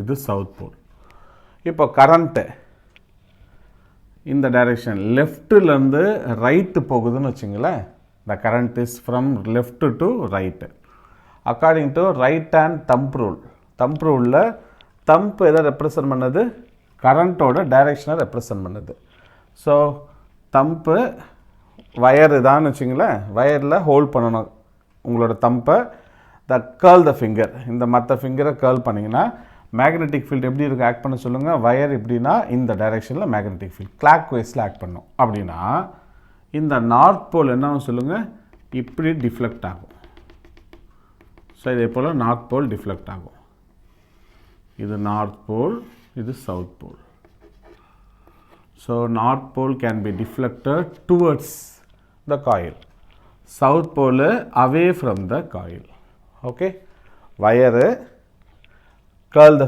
இது சவுத் போல். இப்போ கரண்ட்டு இந்த டைரெக்ஷன் லெஃப்ட்லேருந்து ரைட்டு போகுதுன்னு வச்சுங்களேன். The current is from left to right according to right hand thumb rule. Thumb ரூலில் தம்ப் எதை ரெப்ரசன்ட் பண்ணுது? கரண்ட்டோட டைரெக்ஷனை ரெப்ரசன்ட் பண்ணுது. ஸோ தம்ப்பு வயர் இதான்னு வச்சுங்களேன். வயரில் ஹோல்ட் பண்ணணும் உங்களோட தம்பை. கேர்ள் த ஃபிங்கர், இந்த மற்ற ஃபிங்கரை கேர்ள் பண்ணிங்கன்னா மேக்னெட்டிக் ஃபீல்டு எப்படி இருக்குது ஆக்ட் பண்ண சொல்லுங்கள். வயர் எப்படின்னா இந்த டைரெக்ஷனில் மேக்னெட்டிக் ஃபீல்டு கிளாக் வைஸில் ஆக்ட் பண்ணும். அப்படின்னா இந்த நார்த் போல் என்ன சொல்லுங்கள், இப்படி டிஃப்ளெக்ட் ஆகும். ஸோ இதே போல் நார்த் போல் டிஃப்ளெக்ட் ஆகும். இது நார்த் போல், இது south pole. So north pole can be deflected towards the coil, south pole away from the coil. Okay, wire curl the